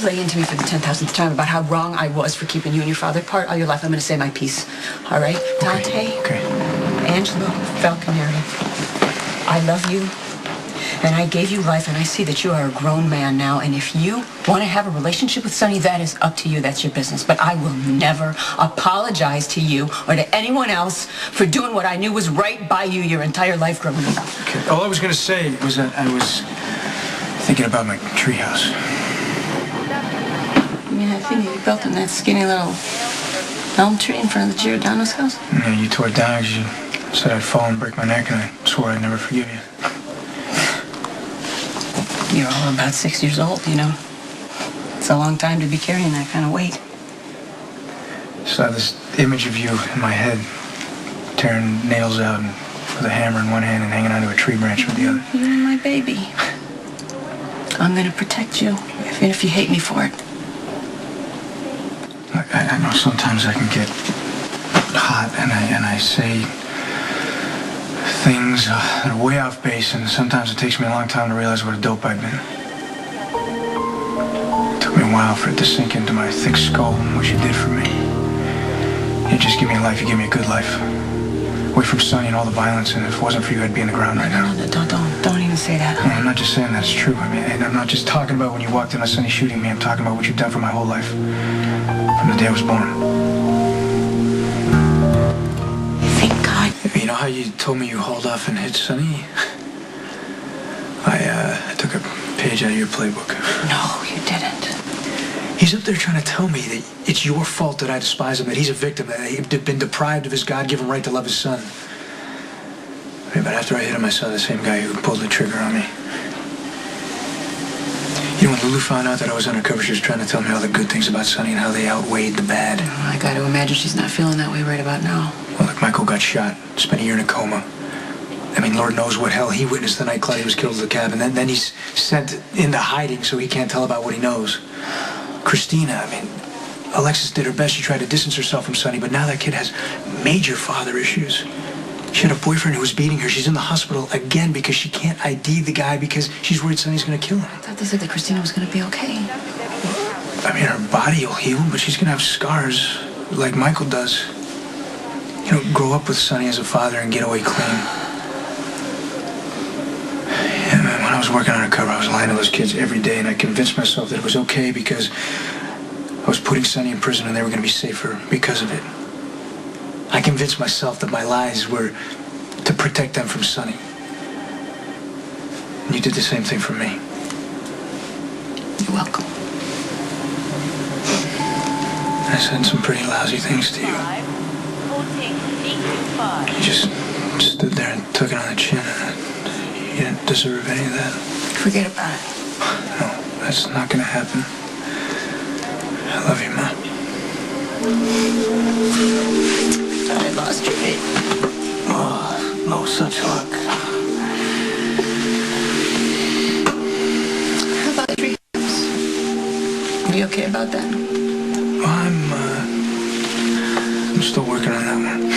lay into me for the 10,000th time about how wrong I was for keeping you and your father apart all your life, I'm going to say my piece. All right? Dante? Okay. Angelo Falconeri. I love you. And I gave you life, and I see that you are a grown man now. And if you want to have a relationship with Sonny, that is up to you. That's your business. But I will never apologize to you or to anyone else for doing what I knew was right by you your entire life growing up. Okay. All I was going to say was that I was thinking about my treehouse. You mean that thing you built in that skinny little elm tree in front of the Giordano's house? Yeah, you tore it down because you said I'd fall and break my neck, and I swore I'd never forgive you. You're all about 6 years old, you know. It's a long time to be carrying that kind of weight. Saw this image of you in my head, tearing nails out and with a hammer in one hand and hanging onto a tree branch with the other. You're my baby. I'm going to protect you, even if you hate me for it. Look, I know sometimes I can get hot and I say things that are way off base, and sometimes it takes me a long time to realize what a dope I've been. It took me a while for it to sink into my thick skull what you did for me. You just give me a life, you give me a good life. Away from Sonny and all the violence, and if it wasn't for you, I'd be in the ground right now. No, don't even say that. No, I'm not just saying that, it's true. I mean, I'm not just talking about when you walked in on Sonny shooting me. I'm talking about what you've done for my whole life. From the day I was born. You know how you told me you hauled off and hit Sonny? I took a page out of your playbook. No, you didn't. He's up there trying to tell me that it's your fault that I despise him, that he's a victim, that he's been deprived of his God-given right to love his son. I mean, but after I hit him, I saw the same guy who pulled the trigger on me. You know, when Lulu found out that I was undercover, she was trying to tell me all the good things about Sonny and how they outweighed the bad. I got to imagine she's not feeling that way right about now. Well, look, Michael got shot, spent a year in a coma. I mean, Lord knows what hell he witnessed the night Claudia was killed at the cabin. Then he's sent into hiding so he can't tell about what he knows. Christina, I mean, Alexis did her best. She tried to distance herself from Sonny, but now that kid has major father issues. She had a boyfriend who was beating her. She's in the hospital again because she can't ID the guy because she's worried Sonny's going to kill him. I thought they said that Christina was going to be okay. I mean, her body will heal, but she's going to have scars like Michael does. You know, grow up with Sonny as a father and get away clean. Yeah, man, when I was working undercover, I was lying to those kids every day, and I convinced myself that it was okay because I was putting Sonny in prison and they were going to be safer because of it. I convinced myself that my lies were to protect them from Sonny. And you did the same thing for me. You're welcome. I said some pretty lousy things to you. You just stood there and took it on the chin, and you didn't deserve any of that. Forget about it. No, that's not gonna happen. I love you, Mom. I lost your baby. Oh, no such luck. How about the tree house? Are you okay about that? I'm still working on that one.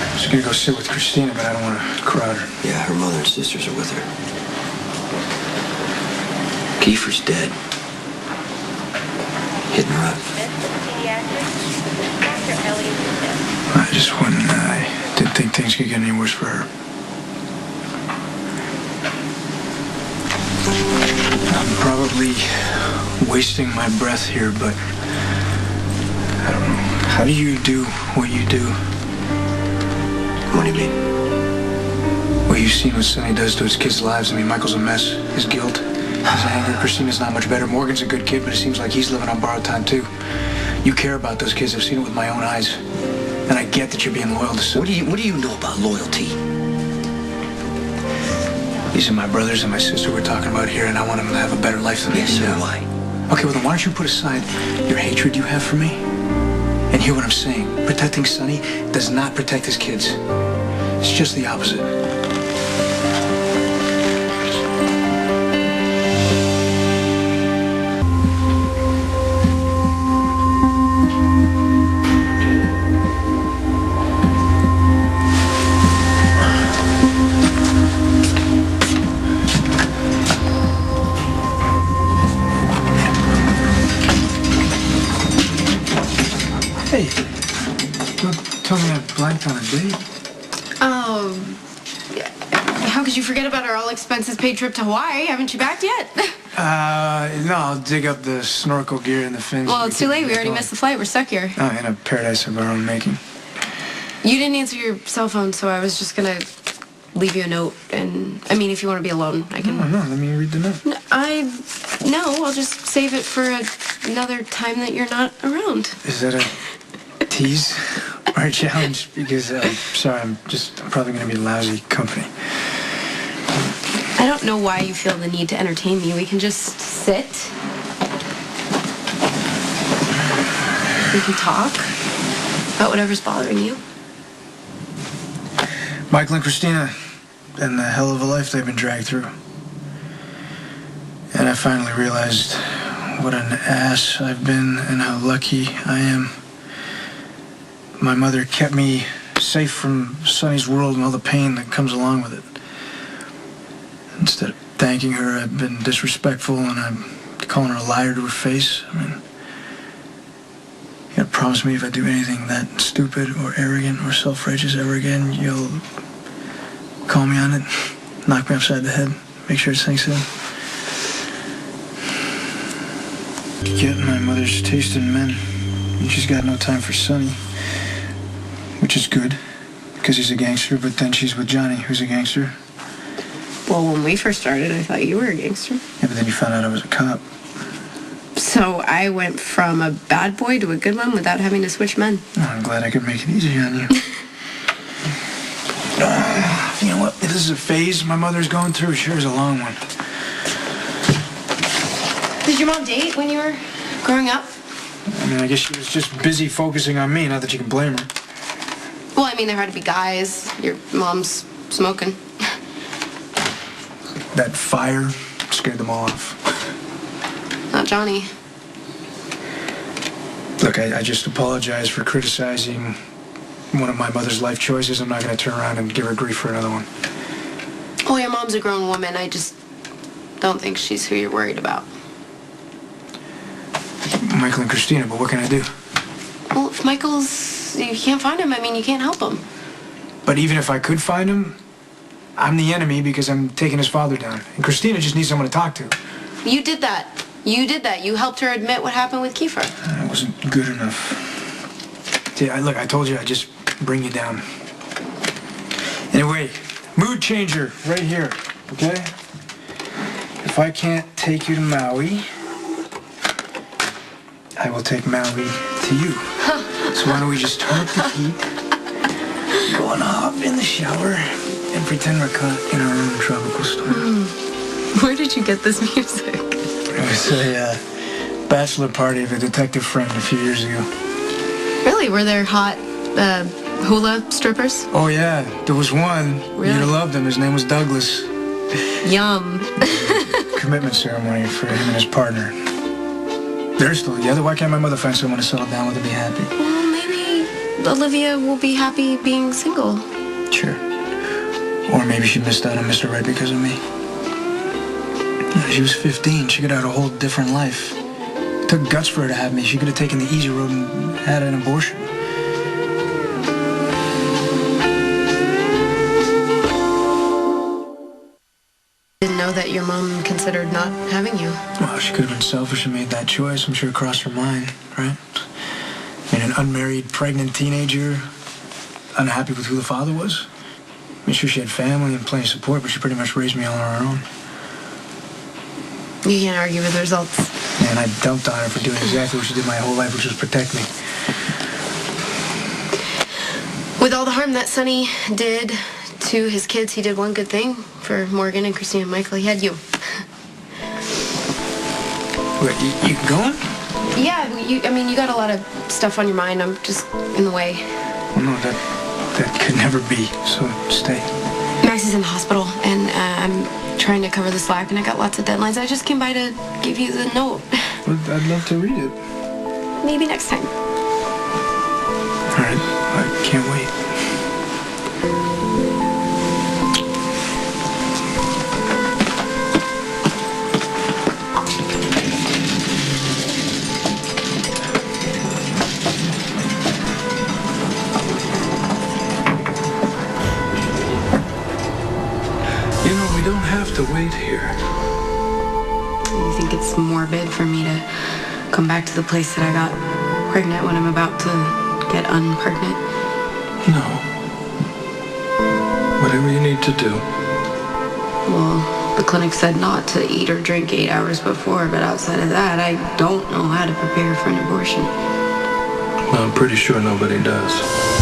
I was gonna go sit with Christina, but I don't want to crowd her. Yeah, her mother and sisters are with her. Kiefer's dead. Hitting her up. I just wouldn't. I didn't think things could get any worse for her. I'm probably wasting my breath here, but I don't know. How do you do what you do? What do you mean? Well, you've seen what Sonny does to his kids' lives. I mean, Michael's a mess. His guilt, his anger. Christina's not much better. Morgan's a good kid, but it seems like he's living on borrowed time, too. You care about those kids. I've seen it with my own eyes. And I get that you're being loyal to Sonny. What do you know about loyalty? These are my brothers and my sister we're talking about here, and I want them to have a better life than they do. Yes, so do I. Okay, well then why don't you put aside your hatred you have for me and hear what I'm saying. Protecting Sonny does not protect his kids. It's just the opposite. told me I blanked on a date. Oh, how could you forget about our all-expenses-paid trip to Hawaii? Haven't you backed yet? No, I'll dig up the snorkel gear and the fins. Well, it's too late. We already missed the flight. We're stuck here. Oh, in a paradise of our own making. You didn't answer your cell phone, so I was just gonna leave you a note. And I mean, if you want to be alone, I can. Oh, no, let me read the note. No, I'll just save it for another time that you're not around. Is that a tease or a challenge? Because, sorry, I'm probably going to be lousy company. I don't know why you feel the need to entertain me. We can just sit. We can talk about whatever's bothering you. Michael and Christina, and the hell of a life they've been dragged through. And I finally realized what an ass I've been and how lucky I am. My mother kept me safe from Sonny's world and all the pain that comes along with it. Instead of thanking her, I've been disrespectful and I'm calling her a liar to her face. I mean, you gotta promise me if I do anything that stupid or arrogant or self-righteous ever again, you'll call me on it, knock me upside the head, make sure it sinks in. Getting my mother's taste in men. And she's got no time for Sonny, which is good, because he's a gangster, but then she's with Johnny, who's a gangster. Well, when we first started, I thought you were a gangster. Yeah, but then you found out I was a cop. So I went from a bad boy to a good one without having to switch men. Oh, I'm glad I could make it easy on you. You know what? If this is a phase my mother's going through, sure is a long one. Did your mom date when you were growing up? I mean, I guess she was just busy focusing on me, not that you can blame her. Well, I mean, there had to be guys. Your mom's smoking. That fire scared them all off. Not Johnny. Look, I just apologize for criticizing one of my mother's life choices. I'm not going to turn around and give her grief for another one. Oh, your mom's a grown woman. I just don't think she's who you're worried about. Michael and Christina, but what can I do? Well, if you can't find him, I mean, you can't help him. But even if I could find him, I'm the enemy because I'm taking his father down. And Christina just needs someone to talk to. You did that. You helped her admit what happened with Kiefer. That wasn't good enough. See, look, I told you I'd just bring you down. Anyway, mood changer right here, okay? If I can't take you to Maui, I will take Maui to you. So why don't we just turn up the heat, go and hop in the shower, and pretend we're caught in our own tropical storm. Where did you get this music? It was a bachelor party of a detective friend a few years ago. Really? Were there hot hula strippers? Oh, yeah. There was one. Really? You'd have loved him. His name was Douglas. Yum. Commitment ceremony for him and his partner. They're still together. Why can't my mother find someone to settle down with and be happy? Well, maybe Olivia will be happy being single. Sure. Or maybe she missed out on Mr. Right because of me. She was 15. She could have had a whole different life. It took guts for her to have me. She could have taken the easy road and had an abortion. Didn't know that your mom considered not having you. Well, she could have been selfish and made that choice. I'm sure it crossed her mind, right? I mean, an unmarried, pregnant teenager, unhappy with who the father was. I mean, sure, she had family and plenty of support, but she pretty much raised me all on her own. You can't argue with the results. And I dumped on her for doing exactly what she did my whole life, which was protect me. With all the harm that Sonny did to his kids, he did one good thing for Morgan and Christina and Michael. He had you. Wait, you going? Yeah, I mean, you got a lot of stuff on your mind. I'm just in the way. Well, no, that could never be, so stay. Max is in the hospital, and I'm trying to cover the slack, and I got lots of deadlines. I just came by to give you the note. Well, I'd love to read it. Maybe next time. All right, I can't wait. here. You think it's morbid for me to come back to the place that I got pregnant when I'm about to get unpregnant? No. Whatever you need to do. Well, the clinic said not to eat or drink 8 hours before, but outside of that, I don't know how to prepare for an abortion. Well, I'm pretty sure nobody does.